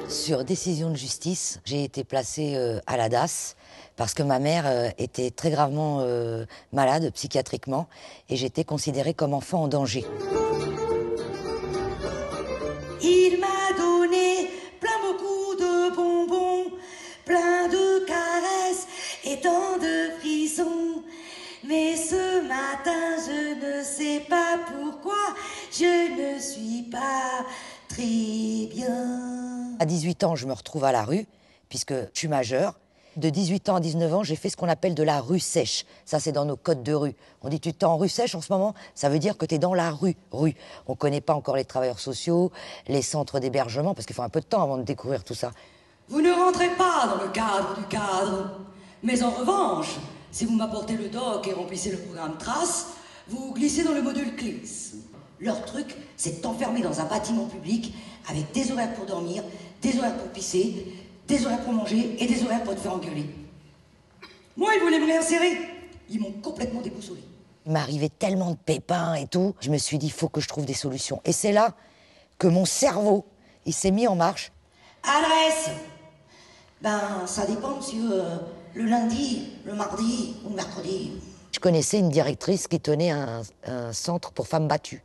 Sur décision de justice, j'ai été placée à la DAS parce que ma mère était très gravement malade psychiatriquement et j'étais considérée comme enfant en danger. Il m'a donné beaucoup de bonbons, plein de caresses et tant de frissons. Mais ce matin, je ne sais pas pourquoi, je ne suis pas très bien. À 18 ans, je me retrouve à la rue, puisque je suis majeure. De 18 ans à 19 ans, j'ai fait ce qu'on appelle de la rue sèche. Ça, c'est dans nos codes de rue. On dit, tu t'es en rue sèche en ce moment, ça veut dire que tu es dans la rue. On ne connaît pas encore les travailleurs sociaux, les centres d'hébergement, parce qu'il faut un peu de temps avant de découvrir tout ça. Vous ne rentrez pas dans le cadre du cadre. Mais en revanche, si vous m'apportez le doc et remplissez le programme Trace, vous glissez dans le module CLIS. Leur truc, c'est de t'enfermer dans un bâtiment public avec des horaires pour dormir, des horaires pour pisser, des horaires pour manger et des horaires pour te faire engueuler. Moi, ils voulaient me réinsérer. Ils m'ont complètement déboussolé. Il m'arrivait tellement de pépins et tout. Je me suis dit, il faut que je trouve des solutions. Et c'est là que mon cerveau, il s'est mis en marche. Adresse. Ben, ça dépend, monsieur. Le lundi, le mardi ou le mercredi. Je connaissais une directrice qui tenait un centre pour femmes battues.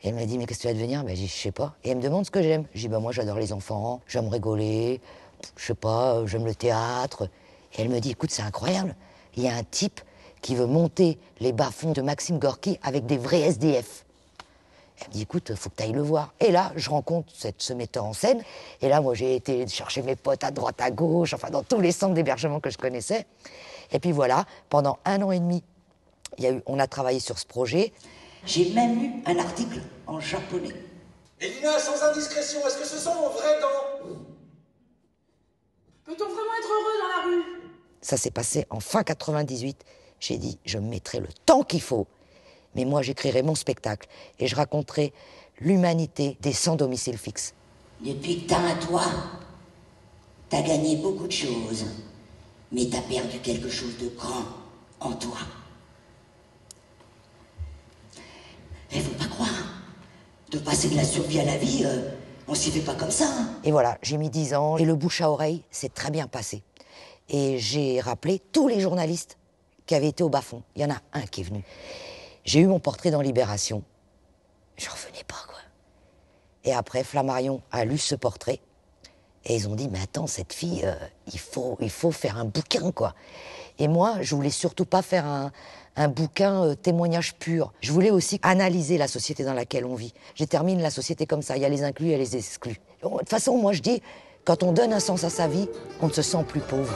Et elle m'a dit, mais qu'est-ce que tu vas devenir? Ben, j'ai dit, je sais pas. Et elle me demande ce que j'aime. Je dis, ben, moi, j'adore les enfants, j'aime rigoler, je sais pas, j'aime le théâtre. Et elle me dit, écoute, c'est incroyable. Il y a un type qui veut monter les bas-fonds de Maxime Gorky avec des vrais SDF. Elle me dit, écoute, faut que tu ailles le voir. Et là, je rencontre ce metteur en scène. Et là, moi, j'ai été chercher mes potes à droite, à gauche, enfin, dans tous les centres d'hébergement que je connaissais. Et puis voilà, pendant 1 an et demi, on a travaillé sur ce projet. J'ai même lu un article en japonais. Elina, sans indiscrétion, est-ce que ce sont vos vraies dents? Peut-on vraiment être heureux dans la rue? Ça s'est passé en fin 98. J'ai dit, je me mettrai le temps qu'il faut, mais moi, j'écrirai mon spectacle et je raconterai l'humanité des sans domicile fixe. Depuis que t'as un toit, t'as gagné beaucoup de choses, mais t'as perdu quelque chose de grand en toi. Et faut pas croire, de passer de la survie à la vie, on s'y fait pas comme ça. Et voilà, j'ai mis 10 ans et le bouche à oreille s'est très bien passé. Et j'ai rappelé tous les journalistes qui avaient été au bas-fond. Il y en a un qui est venu. J'ai eu mon portrait dans Libération. Je revenais pas, quoi. Et après, Flammarion a lu ce portrait. Et ils ont dit, mais attends, cette fille, il faut faire un bouquin, quoi. Et moi, je voulais surtout pas faire un bouquin témoignage pur. Je voulais aussi analyser la société dans laquelle on vit. Je détermine la société comme ça. Il y a les inclus et les exclus. De toute façon, moi, je dis, quand on donne un sens à sa vie, on ne se sent plus pauvre.